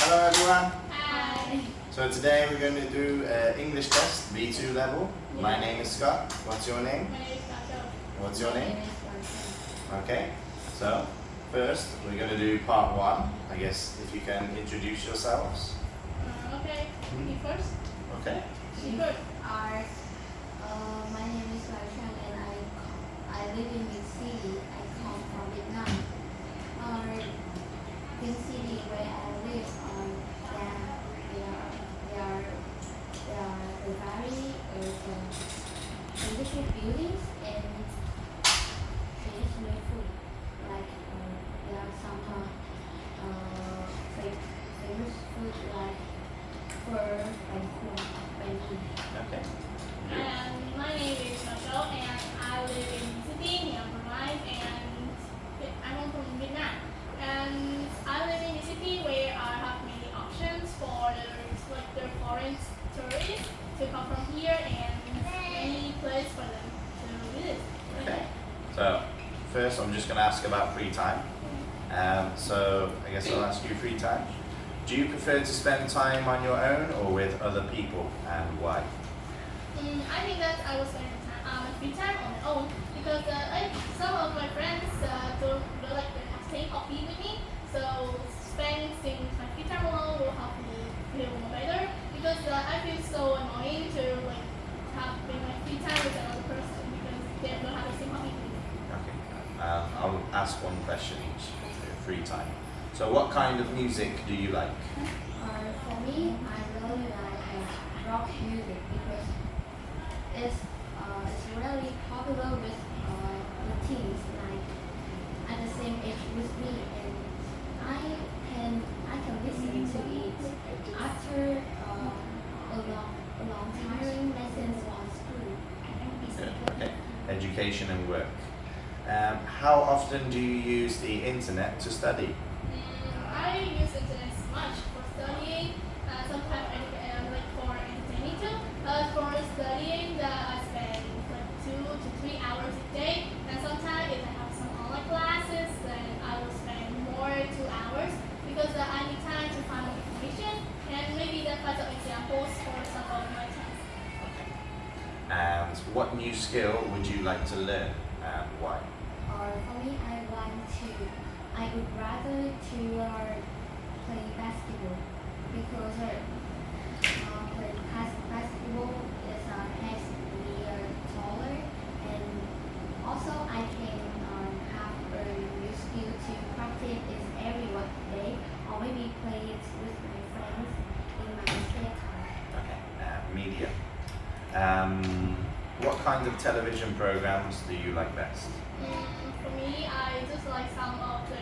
Hello everyone. Hi. So today we're going to do an English test, B2 level. My Yeah. name is Scott. What's your name? My name is Kato. What's your name? Okay. So first we're going to do part 1. I guess if you can introduce yourselves. Okay. Me first. Okay. Me first. My name is Raishan and I live in Big City. I come from Vietnam. Big City where I live, there are very beautiful buildings and traditional food. Like there are some famous food like phở, bánh cuốn, bánh mì. Okay. And my name is Michelle and I live in City, Myanmar, and I'm from Vietnam. And I live in a city where I have many options for the foreign tourists to come from here and many places for them to visit. Okay. So first I'm just going to ask about free time. So I guess I'll ask you free time. Do you prefer to spend time on your own or with other people, and why? I think that I will spend free time on my own because some of my friends don't like to have same hobby with me. So spending my free time alone will help me feel more better because I feel so annoying to having my free time with another person because they don't have the same hobby with me. Okay. I'll ask one question each for free time. So what kind of music do you like? For me, I really like rock music because it's really popular with the teens like at the same age with me, and I can listen to it after a long tiring lessons on school. Good. Okay. Education and work. How often do you use the internet to study? I use internet much for studying, sometimes for entertaining too. For studying, I spend 2 to 3 hours a day, and sometimes if I have some online classes, then I will spend more 2 hours because I need time to find more information and maybe then find some examples for some of my tests. Okay. And what new skill would you like to learn, and why? For me, I would rather to play basketball because playing basketball has me taller, and also I can have a new skill to practice it every day or maybe play it with my friends in my spare time. Okay. Media. What kind of television programs do you like best? For me, I just like some of the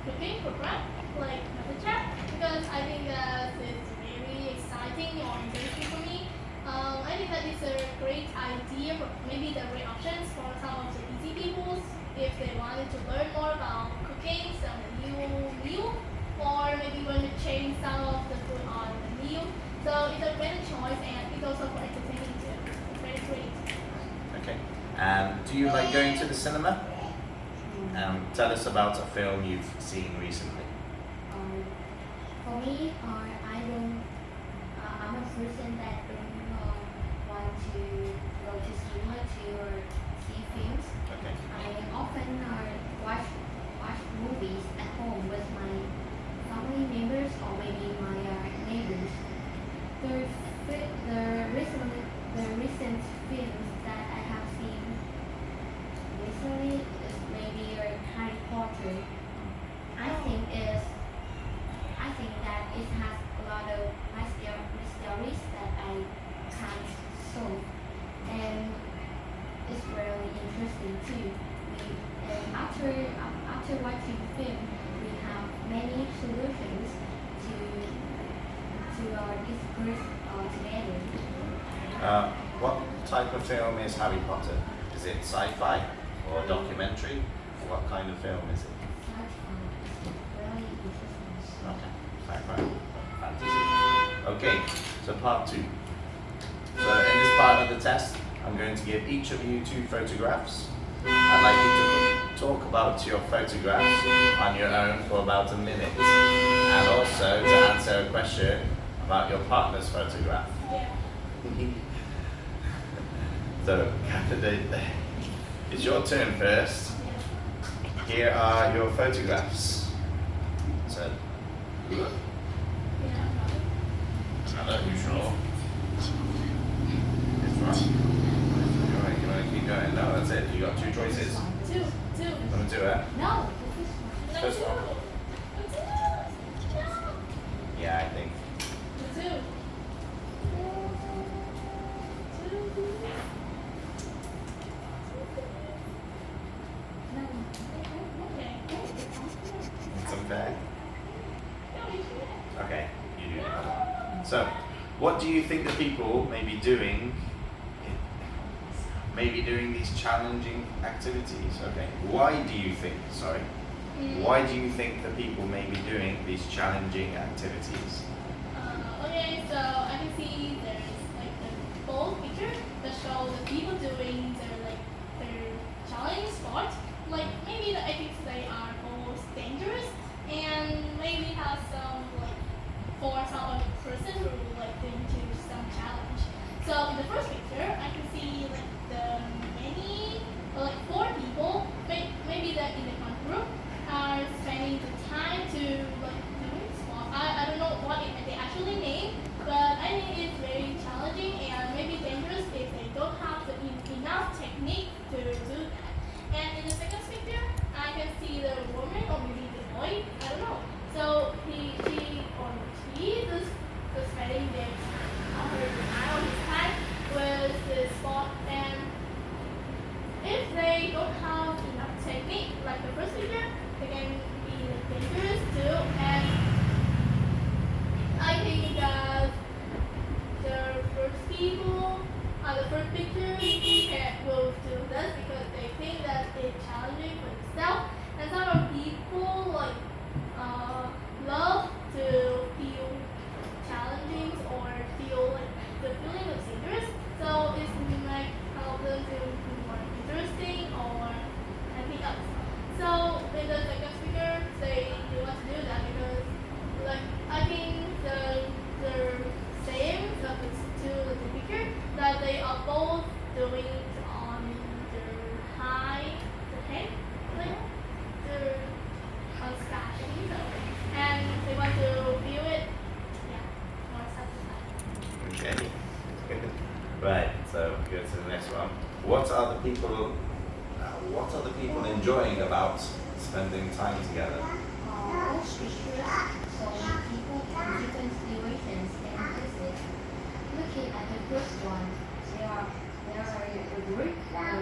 cooking program, like MasterChef, because I think that it's very exciting or interesting for me. I think that it's a great idea, for maybe the great options for some of the easy people if they wanted to learn more about cooking, some new meal, or maybe want to change some of the food on the meal. So it's a better choice and it's also for entertaining too. It's very great. Okay. Do you like going to the cinema? Tell us about a film you've seen recently. For me, I'm a person that don't want to go to cinema to see films. Okay. I often watch movies at home with my family members or maybe my neighbors. The recent films that I have seen recently is maybe Harry Potter. I think that it has a lot of mysteries that I can't solve, and it's really interesting too. And after watching the film, we have many solutions to discuss together. What type of film is Harry Potter? Is it sci-fi or documentary? What kind of film is it? Really interesting. Okay, sci-fi, fantasy. Okay, so part 2. So in this part of the test, I'm going to give each of you 2 photographs. I'd like you to talk about your photographs on your own for about a minute, and also a question about your partner's photograph. Yeah. So, it's your turn first. Here are your photographs. So, Yeah. hello, you sure? This one. You want to keep going? No, that's it. You got two choices. Two. Want to do it? No, the This first one. one. Yeah, I think. Two. No. Okay. It's unfair. No, you should. Okay, you do. So, what do you think the people may be doing? Maybe doing these challenging activities. Okay. Why do you think? Sorry. Why do you think the people may be doing these challenging activities? Okay, so I can see there's like the bold picture that shows the people doing their challenging sport. Like maybe the ethics they are most dangerous and maybe have some like for some other person who like into some challenge. So in the first picture I can see like the many like four people, maybe that in the one group are spending the time to like doing sport. I don't know what they actually name, but I think it's very challenging and maybe dangerous if they don't have the enough technique to do that. And in the second picture, I can see the woman or maybe the boy, I don't know. So he or she is spending their time or his time with the sport, and if they don't have enough technique, like the first picture, they can be dangerous too. And I think that the first people, the first picture, will do this because they think that it's challenging for themselves. And some of people like love to feel challenging or feel like the feeling of dangerous. So it might help them to be more interesting or anything else. So in the second speaker, they want to do that because like I think the same of the two the picture that they are both doing it on their the head, like their on sky, so and they want to view it, yeah, more satisfied. Okay. Right. So go to the next one. What are the people enjoying about spending time together? Most pictures show people in different situations and places. Looking at the first one, there are a group of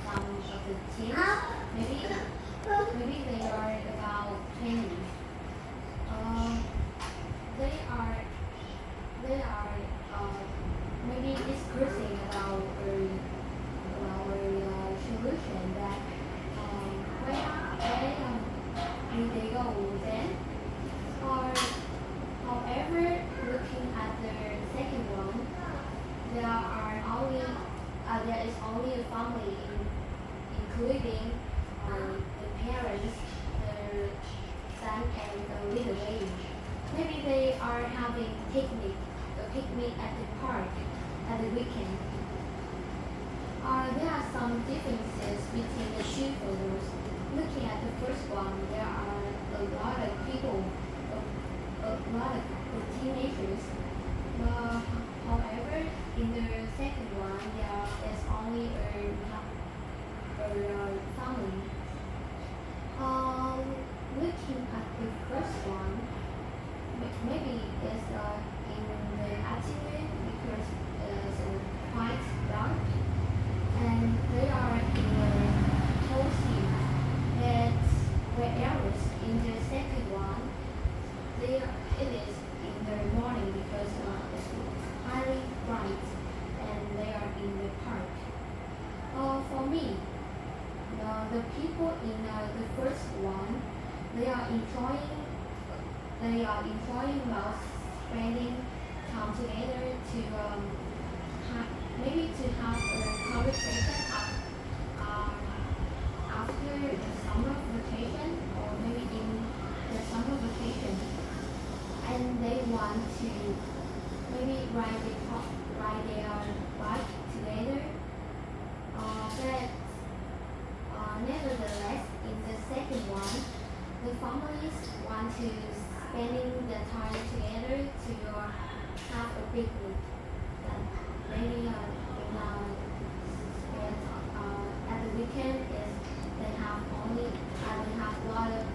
some of the teams. Maybe they are about 20. They are maybe discussing about a solution that where will they go then? Or however, looking at the second one, there is only a family including the parents, the son and the little baby. Maybe they are having a picnic at the park at the weekend. There are some differences between the two photos. Looking at the first one, there are a lot of people, a lot of teenagers. However, in the second one, there is only a family. Looking at the first one, maybe it's in the afternoon because it's quite dark, and they are in a cozy. Whereas in the second one, it is in the morning because it's highly bright, and they are in the park. For me, the people in the first one, they are enjoying while spending time together to maybe to have a conversation after the summer vacation or maybe in the summer vacation. And when they want to maybe ride their bike together. But nevertheless, in the second one, the families want to spending the time together to have a picnic. That maybe spend at the weekend is they have a lot of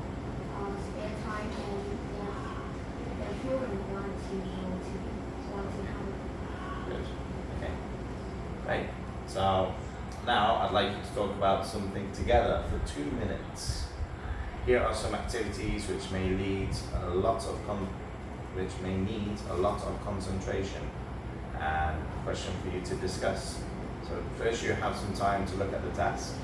spare time and their children want to have. Good. Okay. Right. So now I'd like you to talk about something together for 2 minutes. Here are some activities which may need a lot of concentration and a question for you to discuss. So first you have some time to look at the task.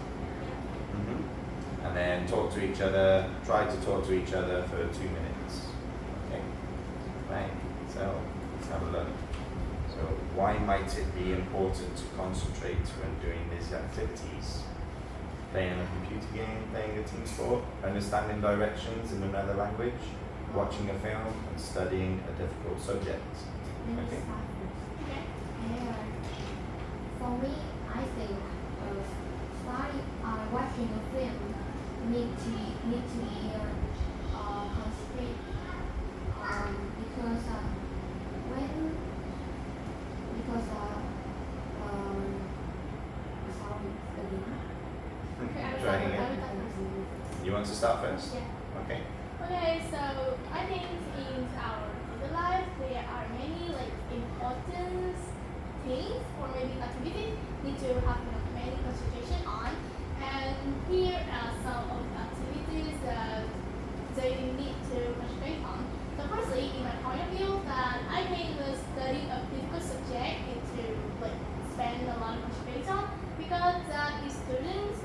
And then try to talk to each other for 2 minutes. Okay? Right, so let's have a look. So why might it be important to concentrate when doing these activities? Playing a computer game, playing a team sport, understanding directions in another language, watching a film, and studying a difficult subject. Okay. For me, I think watching a film need to be concentrate because Try again. You want to start first? Yeah. Okay. Okay, so I think in our daily life there are many important things or maybe activities need to have many concentration on. And here are some of the activities that they need to concentrate on. So firstly, in my point of view, that I think the study of difficult subject need to spend a lot of concentration on because if students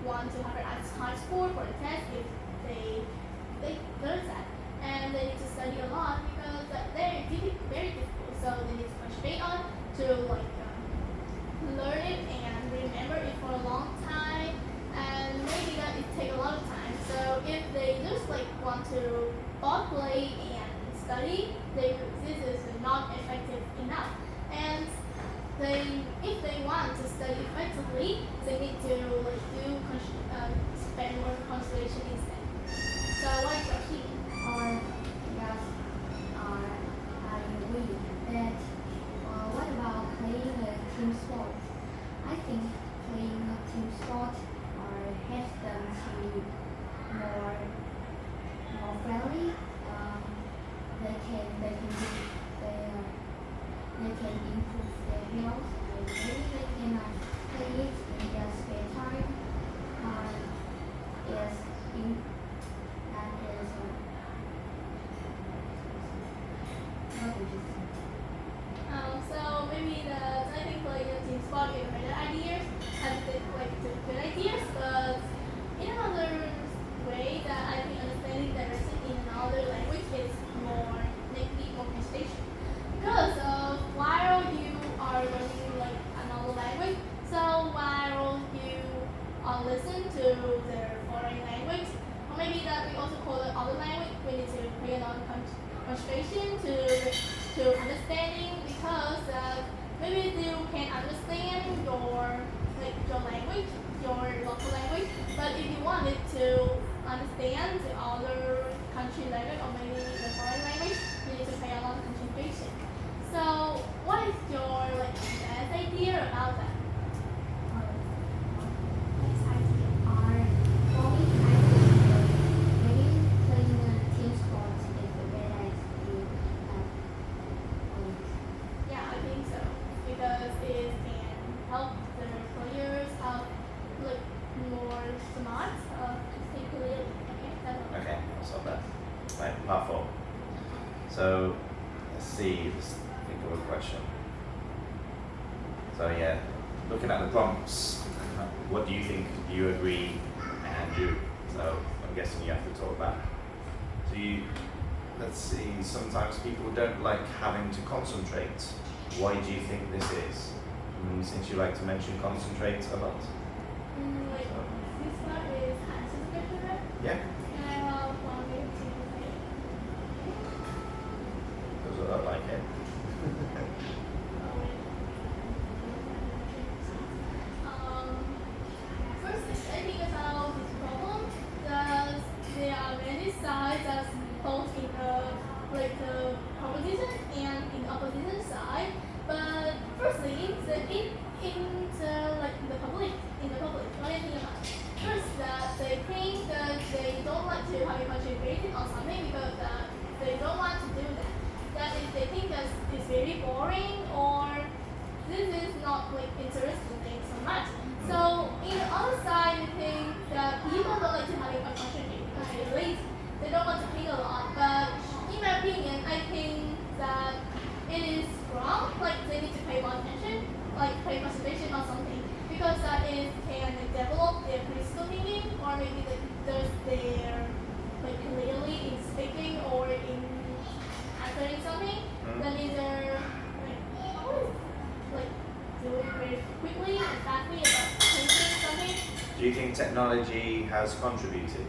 want to have a high score for the test if they learn that, and they need to study a lot because they're very difficult. So they need to concentrate on to learn it and remember it for a long time, and maybe that it take a lot of time. So if they just want to both play and study, this is not effective enough. And if they want to study effectively, they need to spend more concentration instead. So what is your opinion? I agree that what about playing a team sport? I think playing a team sport helps them to more friendly. They can improve their health and maybe they can play it in their spare time. What would you think? So maybe I think playing a team sport is better ideas and good ideas, but in another way that I think understanding direction in another language is need more concentration. Because while you are learning another language, so while you listen to their foreign language, or maybe that we also call it other language, we need to pay a lot of concentration to understanding because maybe you can understand your language, your local language, but if you wanted to understand the other country language or maybe the foreign language, you need to pay a lot of concentration. So what is your best idea about that? For me, I think maybe playing a team sport is a better idea. Yeah, I think so because it can help the players look more smart, think clearly. Okay, that's not bad. Right, part 4. So let's think of a question. So yeah, looking at the prompts, what do you think? Do you agree and do? So I'm guessing you have to talk back. So let's see, sometimes people don't like having to concentrate. Why do you think this is? Since you like to mention concentrate a lot. This one is answer the question, right? Yeah? Can I have one minute to say? Okay. First, I think about this problem that there are many sides as both in the proposition and in the opposition side. But firstly, in the public, what do you think about it? First, that they think that they don't like to have a contribution on something because they don't want to do that. That is, they think that it's very boring or this is not like interesting thing so much. So in the other side, I think that people don't like to have a conversation because they're lazy. They don't want to think a lot. But in my opinion, I think that it is wrong. Like they need to pay more attention, like pay concentration on something because that is can develop their critical thinking or maybe there's their like clearly in speaking or in answering something. That means they're like do it very quickly and fastly about thinking something. Do you think technology has contributed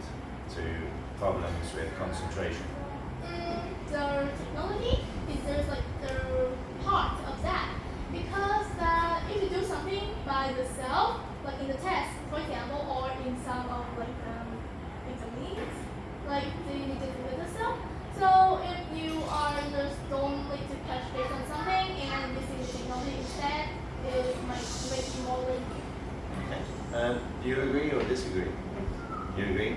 to problems with concentration? The technology is there's like the part of that because that if you do something by yourself, like in the test, for example, or in some of exams, like you need to do it yourself. So if you are just don't like to touch base on something and using the technology instead, it might make you more lazy. Okay. Do you agree or disagree? You agree?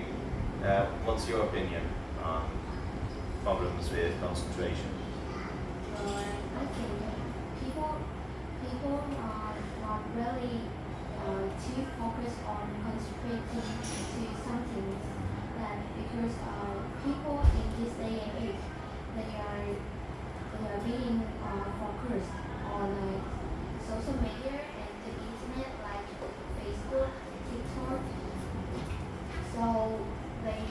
What's your opinion on problems with concentration? I think people are not really too focused on concentrating to something that because people in this day and age they are being focused on social media and the internet like Facebook, TikTok. So they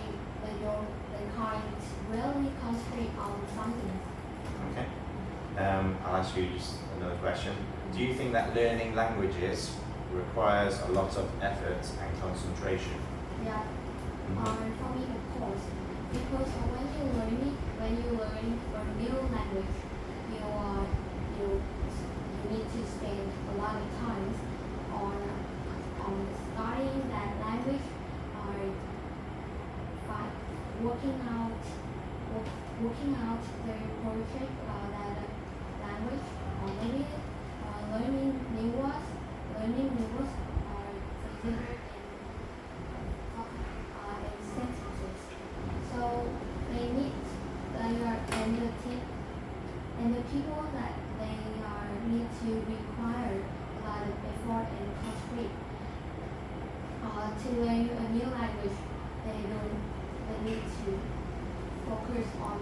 can't really concentrate on something. Okay. I'll ask you just another question. Do you think that learning languages requires a lot of effort and concentration? Yeah. For me, of course, because when you learn a new language, you need to spend a lot of time on studying that language, or working out the project that language, or maybe learning new words, or phrasing and sentences. So and the people that need to require a lot of effort and concentrate to learn a new language. They need to focus on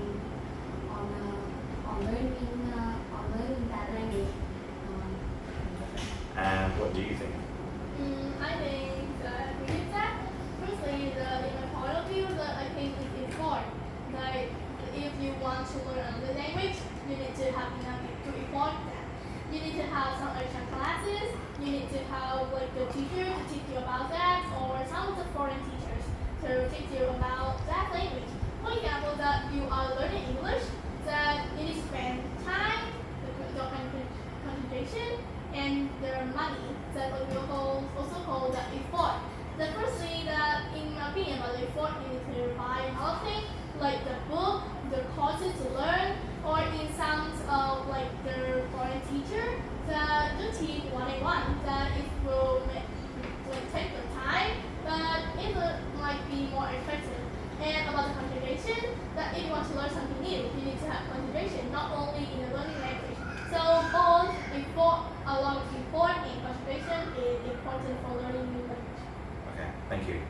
learning that language. And what do you think? I think that we did that. Firstly, in my point of view, that I think it's important. Like, if you want to learn another language, you need to have enough to afford that. You need to have some extra classes. You need to have like the teacher to teach you about that, or some of the foreign teachers to teach you about that language. For example, that you are learning English, that you need to spend time, the concentration, and their money that we also call the effort. The first thing that in my opinion about the effort you need to buy another thing like the book, the courses to learn, or in some like the foreign teacher that the teach one-on-one that it will take the time but it will might be more effective. And about the concentration, that if you want to learn something new, you need to have concentration, not only in the learning language. So both effort, along with effort and concentration is important for learning new language. Okay, thank you.